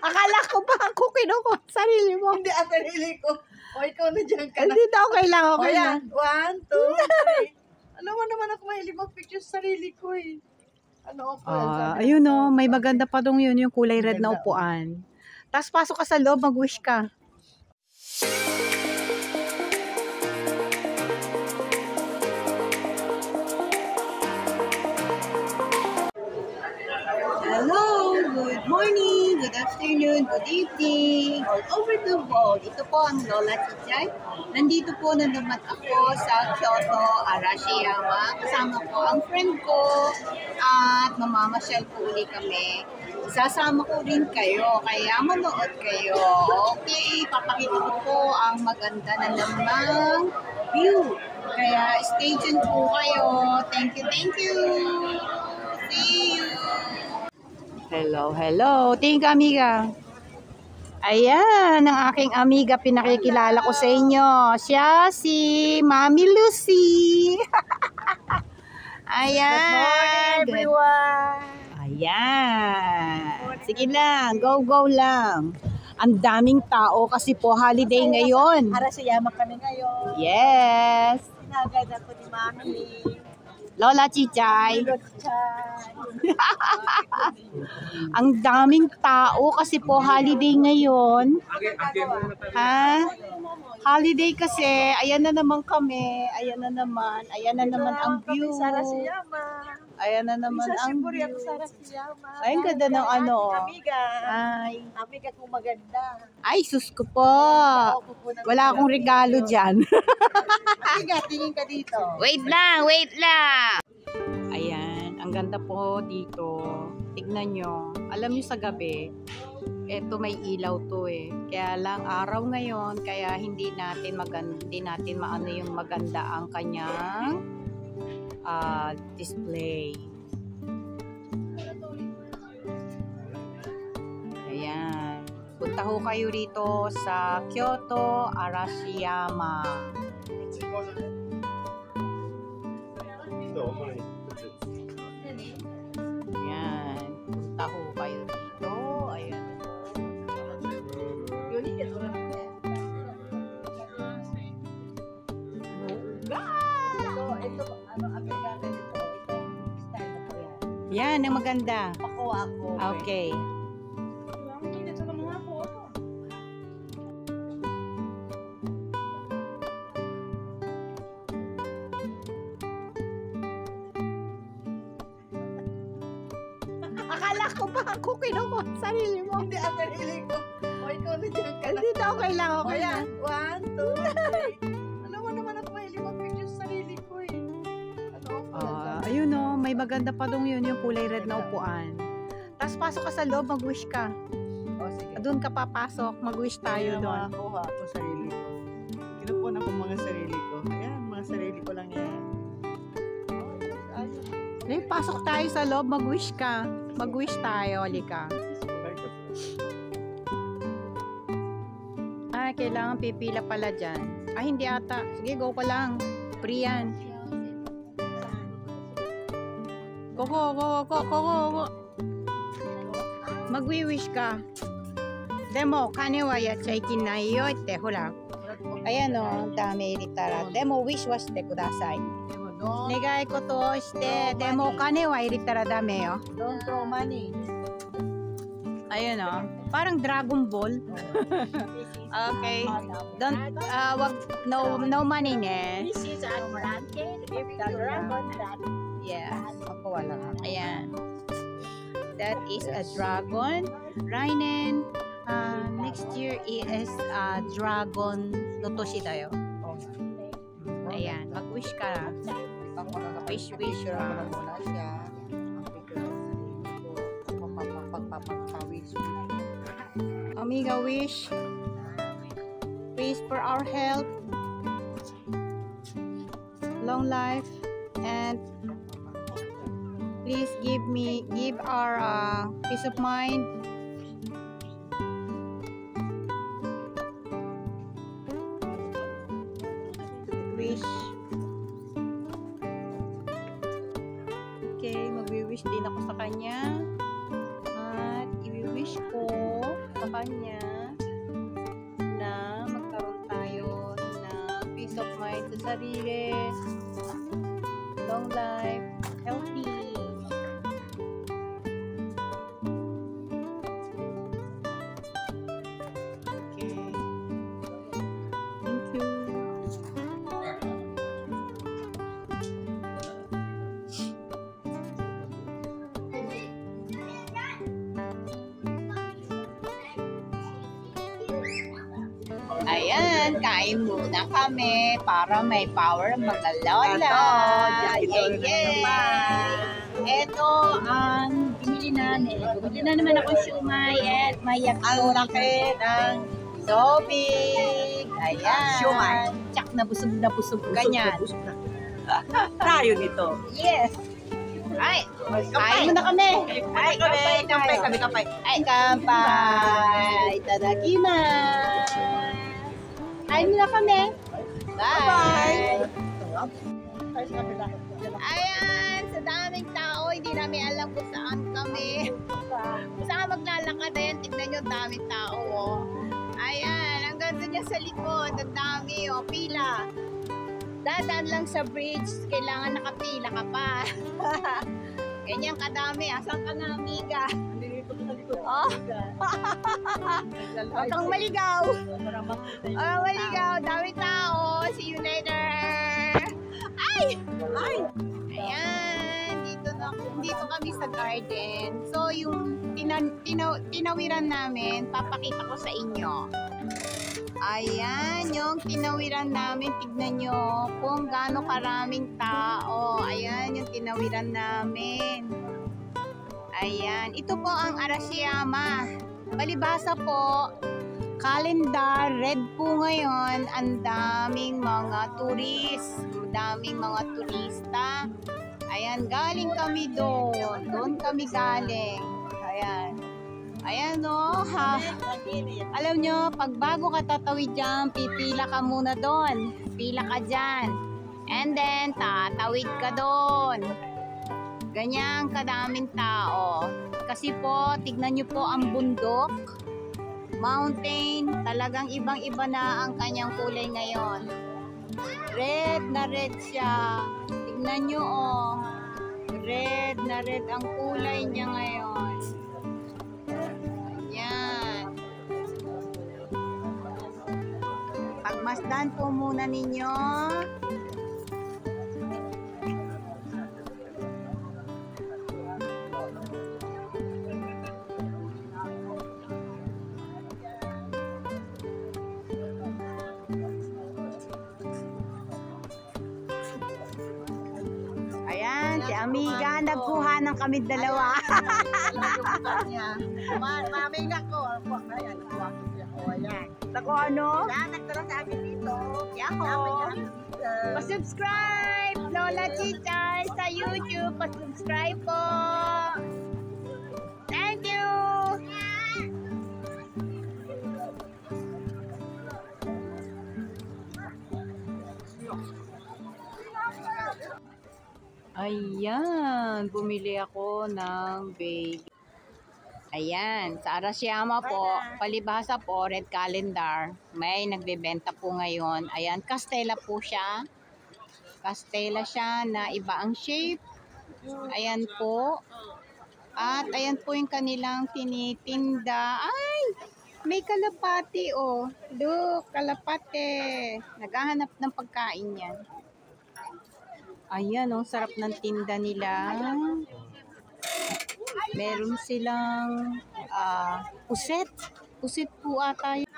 Akala ko ba ako kinukuha sarili mo? Hindi, sarili ko. O, ikaw na dyan ka na. Hindi na okay lang, okay O, lang. yan. 1, 2, 3. Alam mo naman ako mahilig mag-picture sa sarili ko eh. Ano ako? Ayun o, may maganda pa dong yun, yung kulay red na upuan. Tapos pasok ka sa loob, mag-wish ka. Hello, good morning, good afternoon, good evening, all over the world. Ito po ang Lola Chichay. Nandito po na naman ako sa Kyoto, Arashiyama. Kasama ko ang friend ko at mamamasyal po uli kami. Sasama ko rin kayo, kaya manood kayo. Okay, papakita ko po ang maganda na namang view. Kaya stay tuned po kayo. Thank you, thank you. See you. Hello, hello. Tingin ka, amiga. Ayan, ang aking amiga pinakikilala ko sa inyo. Siya si Mami Lucy. Ayan. Good morning, everyone. Ayan. Sige lang, go lang. Ang daming tao kasi po holiday ngayon. Arashiyama kami ngayon. Yes. Sinagad ako ni Mami. Lola Chichay. Ang daming tao kasi po holiday ngayon. Ha? Holiday kasi. Ayan na naman kami. Ayan na naman. Ayan na naman ang view. Ayan na naman ang view. Ay, ang ganda ng ano. Amiga. Ay. Amiga kung maganda. Ay, sus ko po. Wala akong regalo dyan. Amiga, tingin ka dito. Wait lang, wait lang. Ayan, ang ganda po dito. Tignan nyo. Alam nyo sa gabi, eto may ilaw to eh. Kaya lang araw ngayon, kaya hindi natin maano yung maganda ang kanyang display. Ayan. Punta ho kayo rito sa Kyoto, Arashiyama. Ayan. Punta ho kayo dito. Ayan. Ito, ano, Amerikano dito. Itong style na po yan. Yan, ang maganda. Pakuha ako. Okay. Akala ko ba ako kinukuha sarili mo? Hindi, sarili ko. O, ikaw na dyan ka na. Hindi na okay lang, O, okay lang. yan. 1, 2, 3. Alam mo naman ako mahilig mag-picture sa sarili ko eh. Ano ako? Ayun o, may maganda pa dong yun, yung kulay red na upuan. Tapos pasok ka sa loob, mag-wish ka. O, sige. Doon ka papasok, mag-wish tayo doon. Makakuha ako sarili ko. Kinukunan ko mga sarili ko. Ayan, mga sarili ko lang yan. Then, pasok tayo sa loob, mag-wish ka. Mag-wish tayo, halika. Kailangan pipila pala dyan. Hindi ata. Sige, go ka lang. Free yan. Go. Mag-wish ka. Demo, kane wa yacchay ikinai yo ite, hora. Ayan o, dami iritara. Demo, wish wa shite kudasai. Negai koto o shite, demo, kane wa iritara dame yo. Don't throw money. Ayan o. Parang Dragon Ball. Okay. Don't, no money ne. This is a granted if the dragon that. Yeah. Makuha lang. Ayan. That is a dragon. Rainen. Next year is dragon Notoshi tayo. Ayan. Mag-wish ka. Wish. Muna siya. Amiga, wish. Wish for our health, long life, and please give our peace of mind. Wish. Okay, magwi-wish din ako sa kanya. At i-wish ko kanya na magkaroon tayo ng peace of mind sa sarili, long life, healthy. Okay. Thank you. Ayan, kain muna kami para may power ang mga lola. Ito ang binili namin. Bumili na naman ako siumay at may yakitori. Ang laki ng Sobig. Ayan. Siumay. Tsak na busog ganyan. busog na. Tayo nito. Yes. Ay, kain muna kami. Ay, Kampay. Ay, kampay. Itadakimasu. Kain muna kami. Bye. Ayan, sa daming tao, hindi namin alam kung saan kami. Kung saan maglalakad, ayan, tignan nyo, daming tao, oh. Ayan, ang ganda niya sa likod, ang dami, oh, pila. Dadaan lang sa bridge, kailangan nakapila ka pa. Ganyan kadami, asan ka na, amiga? Oh. Huwag kang maligaw. Oh, maligaw, dami tao. See you later. Ay! Ayan, dito kami sa garden. So, yung tinawiran namin, papakita ko sa inyo. Ayan, yung tinawiran namin, tignan nyo kung gaano karaming tao. Ayan, yung tinawiran namin. Ayan, ito po ang Arashiyama. Palibhasa po, calendar, red po ngayon, ang daming mga turista. Ayan, galing kami doon kami galing. Ayan o, ha. Alam nyo, pag bago ka tatawid dyan, pipila ka muna doon. Pila ka dyan. And then, tatawid ka doon. Ganyan kadaming tao. Kasi po, tignan nyo po ang bundok. Mountain, talagang ibang-iba na ang kanyang kulay ngayon. Red na red siya. Tignan nyo oh. Red na red ang kulay niya ngayon. Ayan. Pagmasdan po muna ninyo. Ayan, si Amiga, nagkuha ng kami dalawa. Mami na ko. Ayan, nakuha ko siya. Ayan. Ako ano? Yan, nagtala sa akin dito. Yako. Pa-subscribe, Lola Chichay, sa YouTube. Pa-subscribe po. Thank you. Ayan, bumili ako ng baby. Ayan, sa Arashiyama po, palibhasa po, red calendar. May nagbebenta po ngayon. Ayan, Castella po siya. Castella siya na iba ang shape. Ayan po. At ayan po yung kanilang tinitinda. Ay, may kalapati oh. Look, kalapate. Naghahanap ng pagkain yan. Ayan, ang sarap ng tinda nila. Meron silang puset. Puset po ata yun.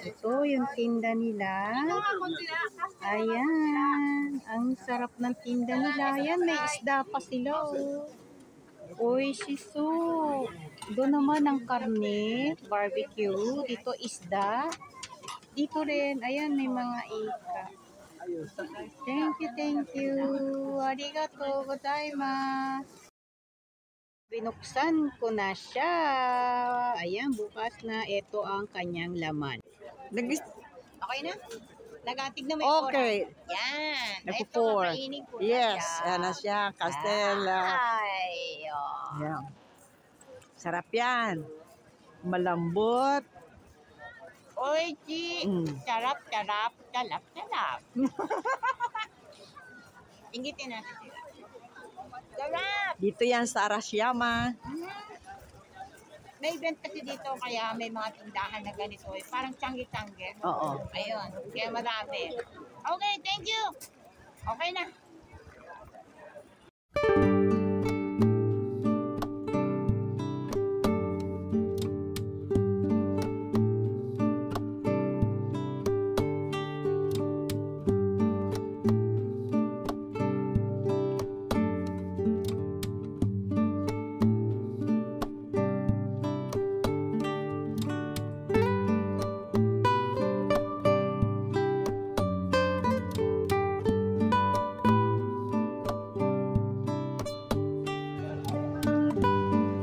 Ito yung tinda nila. Ayan, ang sarap ng tinda nila. Ayan, may isda pa sila. Uy, shiso. Doon naman ang karne, barbecue. Dito isda. Dito rin, ayan, may mga ika. Thank you. Arigatou gozaimasu. Binuksan ko na siya. Ayan, bukas na. Ito ang kanyang laman. Okay na? Nagatig na may Okay. oras. Yan. Nagpo-4. Ito, kakainin ko na Yes, siya. ayan na siya. Castella. Ay, oh. Ayan. Sarap yan. Malambot. Oishi. Sarap, sarap, sarap, sarap. Ingitin natin sila. Sarap! Dito yan sa Arashiyama. May event kasi dito kaya may mga tindahan na ganito. Parang tiyanggi-tiyanggi. Oo. Ayun. Kaya marami. Okay, thank you. Okay na.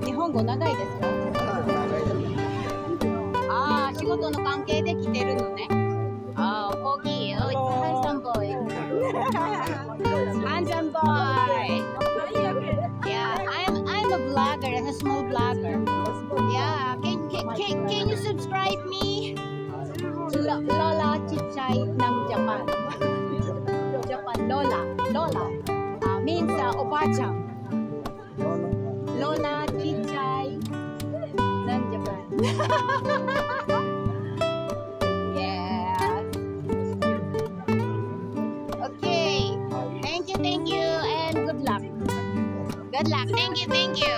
Nihongo 長いですか？ああ、仕事の関係で来てるのね。ああ、コーギー、おい、ハンサムボーイ。ハンサムボーイ。Yeah, I'm a blogger, a small blogger. Yeah, can you subscribe me? Lola Chichay ng Japan. Japan, Lola. Means Oba-chan. Lola Chichay ng Japan. Yes. Okay. Thank you, and good luck. Good luck. Thank you.